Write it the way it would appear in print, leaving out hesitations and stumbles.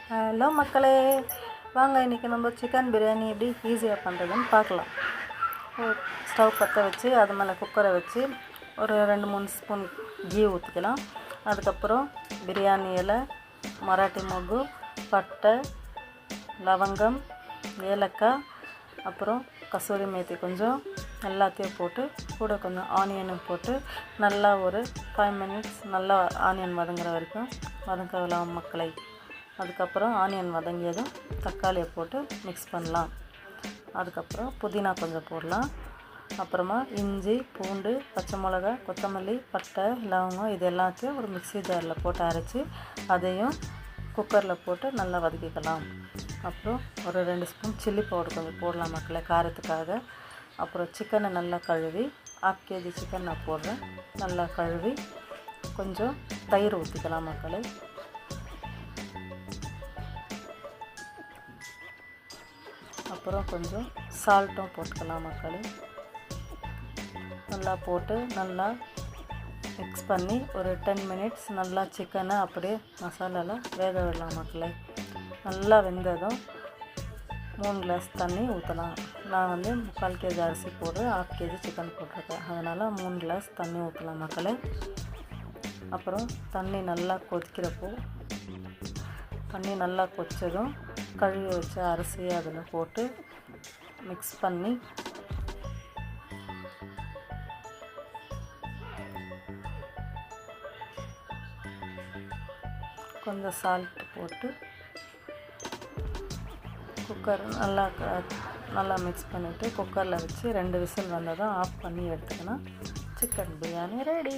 Hello மக்களே, வாங்க இன்றைக்கி நம்ம சிக்கன் பிரியாணி எப்படி ஈஸியாக பண்ணுறதுன்னு பார்க்கலாம். ஸ்டவ் பற்ற வச்சு அது மேலே குக்கரை வச்சு ஒரு 2-3 ஸ்பூன் கீ ஊற்றிக்கலாம். அதுக்கப்புறம் பிரியாணி இலை, மராட்டி மொகு, பட்டை, லவங்கம், ஏலக்காய், அப்புறம் கசூரி மேத்தி கொஞ்சம் எல்லாத்தையும் போட்டு கூட கொஞ்சம் ஆனியனும் போட்டு நல்லா ஒரு 5 மினிட்ஸ் நல்லா ஆனியன் வதங்குற வரைக்கும் வதக்கலாம் மக்களை. அதுக்கப்புறம் ஆனியன் வதங்கியதும் தக்காளியை போட்டு மிக்ஸ் பண்ணலாம். அதுக்கப்புறம் புதினா கொஞ்சம் போடலாம். அப்புறமா இஞ்சி, பூண்டு, பச்சை மிளகா, கொத்தமல்லி, பட்டை, லவங்கம் இது எல்லாத்தையும் ஒரு மிக்ஸி ஜாரில் போட்டு அரைச்சி அதையும் குக்கரில் போட்டு நல்லா வதக்கிக்கலாம். அப்புறம் ஒரு 2 ஸ்பூன் சில்லி பவுடர் கொஞ்சம் போடலாம் மக்களை காரத்துக்காக. அப்புறம் சிக்கனை நல்லா கழுவி 1/2 kg சிக்கன் நான் போடுறேன். நல்லா கழுவி கொஞ்சம் தயிர் ஊற்றிக்கலாம் மக்களை. அப்புறம் கொஞ்சம் சால்ட்டும் போட்டுக்கலாம் மக்களை. நல்லா போட்டு நல்லா மிக்ஸ் பண்ணி ஒரு 10 மினிட்ஸ் நல்லா சிக்கனை அப்படியே மசாலாவில் வேக விடலாம் மக்களை. நல்லா வெந்ததும் 3 கிளாஸ் தண்ணி ஊற்றலாம். நான் 3/4 kg அரிசி போட்டு 1/2 kg சிக்கன் போட்டிருக்கேன். அதனால் 3 கிளாஸ் தண்ணி ஊற்றலாம் மக்களை. அப்புறம் தண்ணி நல்லா கொதிக்கிறப்போ தண்ணி நல்லா கொதிச்சதும் கழுவி வச்ச அரிசியை அதில் போட்டு மிக்ஸ் பண்ணி கொஞ்சம் சால்ட் போட்டு குக்கர் நல்லா மிக்ஸ் பண்ணிவிட்டு குக்கரில் வச்சு 2 விசில் வந்ததும் ஆஃப் பண்ணி எடுத்துக்கினா சிக்கன் பிரியாணி ரெடி.